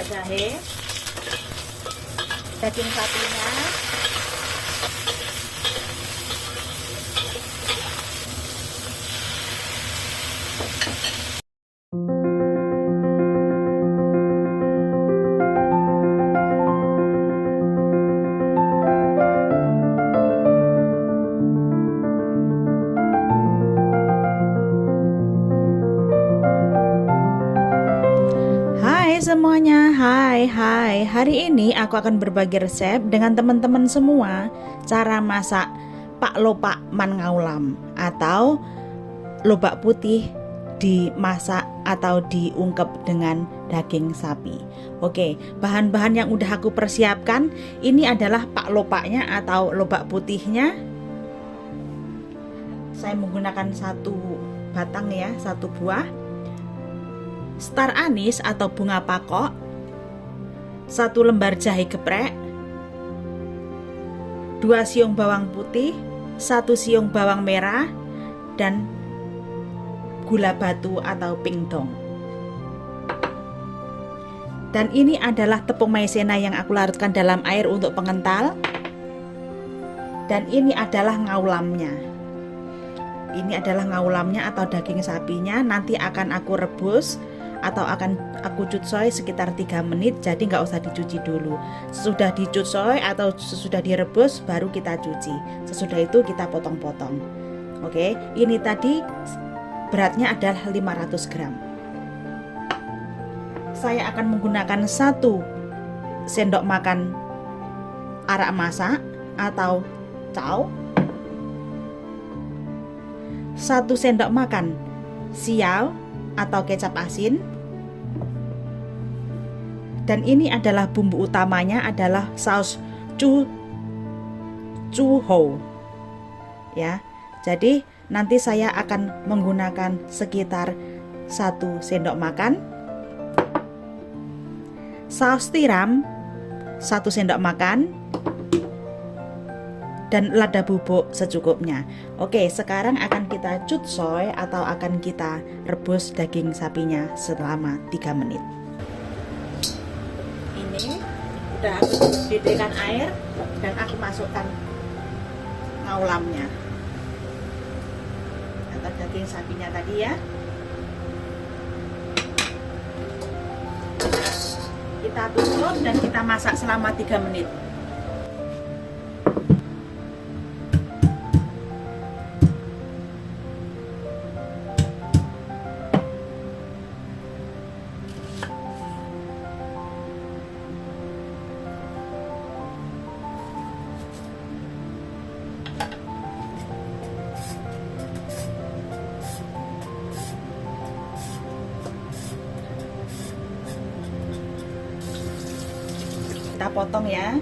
jahe, daging sapinya, semuanya, hai. Hari ini aku akan berbagi resep dengan teman-teman semua cara masak pak lopak man ngaulam atau lobak putih dimasak atau diungkep dengan daging sapi. Oke, bahan-bahan yang udah aku persiapkan ini adalah pak lopaknya atau lobak putihnya. Saya menggunakan satu batang ya, satu buah. Star anis atau bunga pakok, 1 lembar jahe geprek, 2 siung bawang putih, 1 siung bawang merah, dan gula batu atau pingdong. Dan ini adalah tepung maizena yang aku larutkan dalam air untuk pengental. Dan ini adalah ngaulamnya. Ini adalah ngaulamnya atau daging sapinya. Nanti akan aku rebus atau akan aku cucoy sekitar 3 menit, jadi nggak usah dicuci dulu. Sesudah dicucoy atau sesudah direbus baru kita cuci. Sesudah itu kita potong-potong. Oke, ini tadi beratnya adalah 500 gram. Saya akan menggunakan 1 sendok makan arak masak atau cao, 1 sendok makan siau atau kecap asin. Dan ini adalah bumbu utamanya adalah saus chuho ya. Jadi nanti saya akan menggunakan sekitar 1 sendok makan. Saus tiram 1 sendok makan. Dan lada bubuk secukupnya. Oke, sekarang akan kita cucoy atau akan kita rebus daging sapinya selama 3 menit. Ini udah aku didihkan air dan aku masukkan ngaulamnya atau daging sapinya tadi ya. Kita tutup dan kita masak selama 3 menit. Kita potong ya.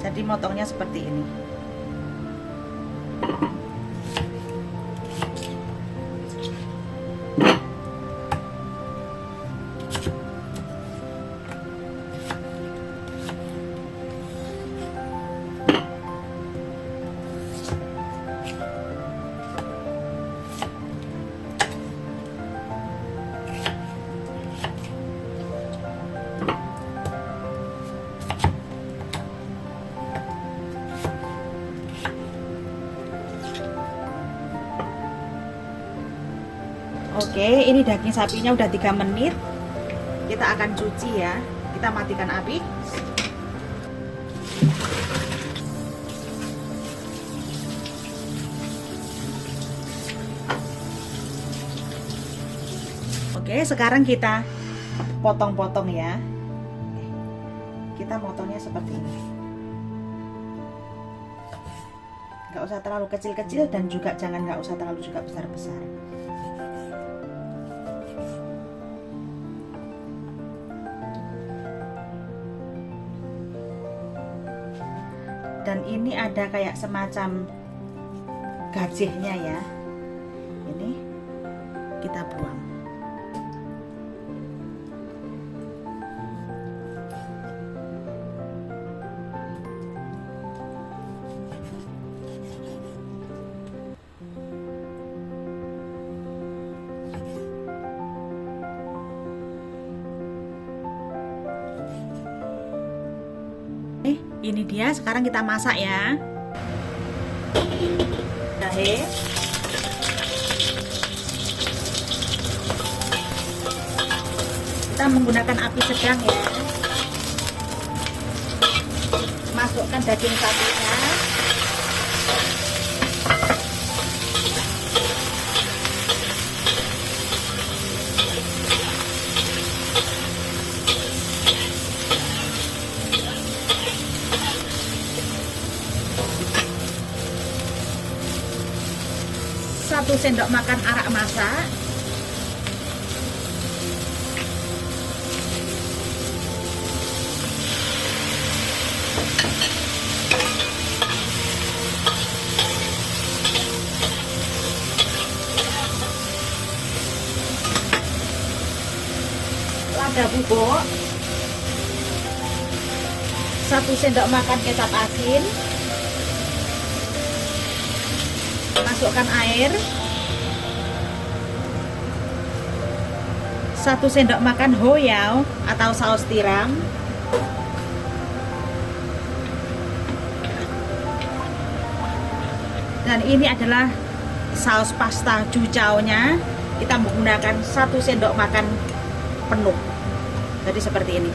Jadi motongnya seperti ini. Oke, ini daging sapinya udah 3 menit. Kita akan cuci ya. Kita matikan api. Oke, sekarang kita potong-potong ya. Kita motongnya seperti ini. Nggak usah terlalu kecil-kecil dan juga nggak usah terlalu juga besar-besar. Dan ini ada kayak semacam gajihnya ya. Ini kita buang. Ini dia, sekarang kita masak ya. Jahe. Kita menggunakan api sedang ya. Masukkan daging sapinya. Satu sendok makan arak masak. Lada bubuk. 1 sendok makan kecap asin. Masukkan air. 1 sendok makan hoiao atau saus tiram. Dan ini adalah saus pasta cucaunya. Kita menggunakan 1 sendok makan penuh. Jadi seperti ini.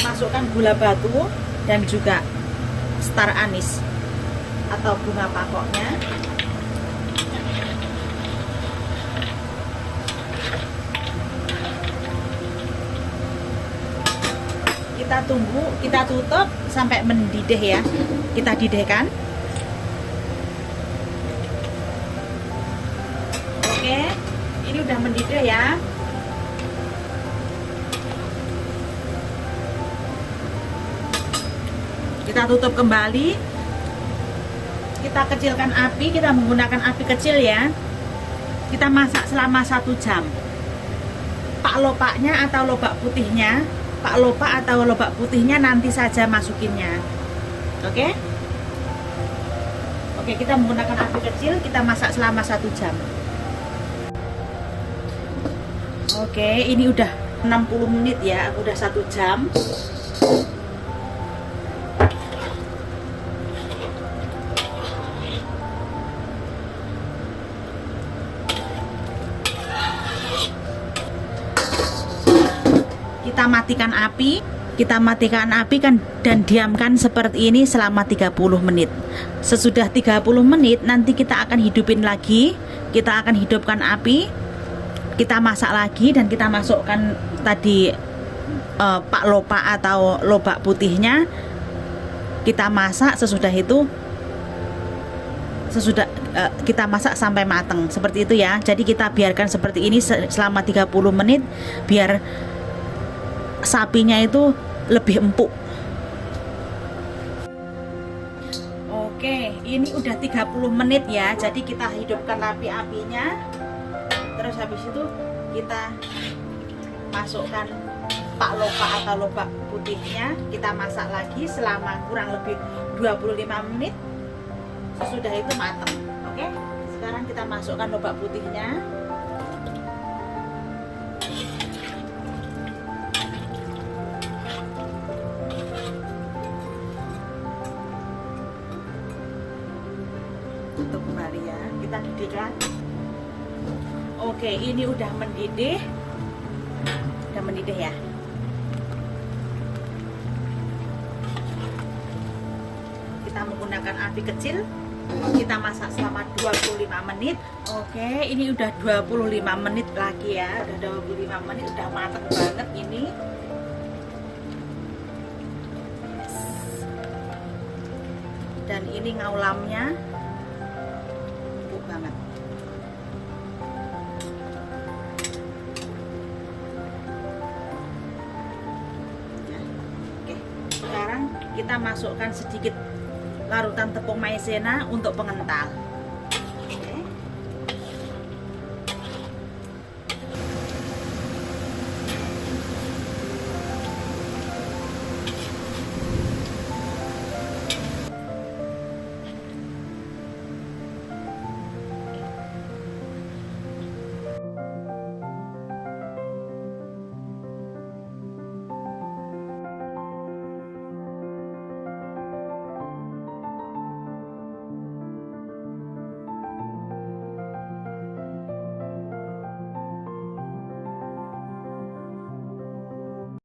Masukkan gula batu dan juga star anis atau bunga pakoknya. Kita tunggu, kita tutup sampai mendidih ya. Kita didihkan. Oke, ini udah mendidih ya. Kita tutup kembali. Kita kecilkan api, kita menggunakan api kecil ya. Kita masak selama 1 jam. Pak lopaknya atau lobak putihnya, pak lopak atau lobak putihnya nanti saja masukinnya. Oke? Oke, kita menggunakan api kecil, kita masak selama 1 jam. Oke, ini udah 60 menit ya, udah 1 jam. Kita matikan api kan dan diamkan seperti ini selama 30 menit. Sesudah 30 menit nanti kita akan hidupin lagi. Kita akan hidupkan api. Kita masak lagi dan kita masukkan tadi pak lopak atau lobak putihnya. Kita masak sesudah itu kita masak sampai matang seperti itu ya. Jadi kita biarkan seperti ini selama 30 menit biar sapinya itu lebih empuk. Oke, ini udah 30 menit ya. Jadi kita hidupkan apinya. Terus habis itu kita masukkan pak lopak atau lobak putihnya. Kita masak lagi selama kurang lebih 25 menit. Sesudah itu matang. Oke, sekarang kita masukkan lobak putihnya. Tutup kembali ya, kita didihkan. Oke, ini udah mendidih ya. Kita menggunakan api kecil. Kita masak selama 25 menit. Oke, ini udah 25 menit lagi ya. Udah 25 menit, udah matang banget ini. Dan ini ngaulamnya empuk banget. Oke, sekarang kita masukkan sedikit larutan tepung maizena untuk pengental.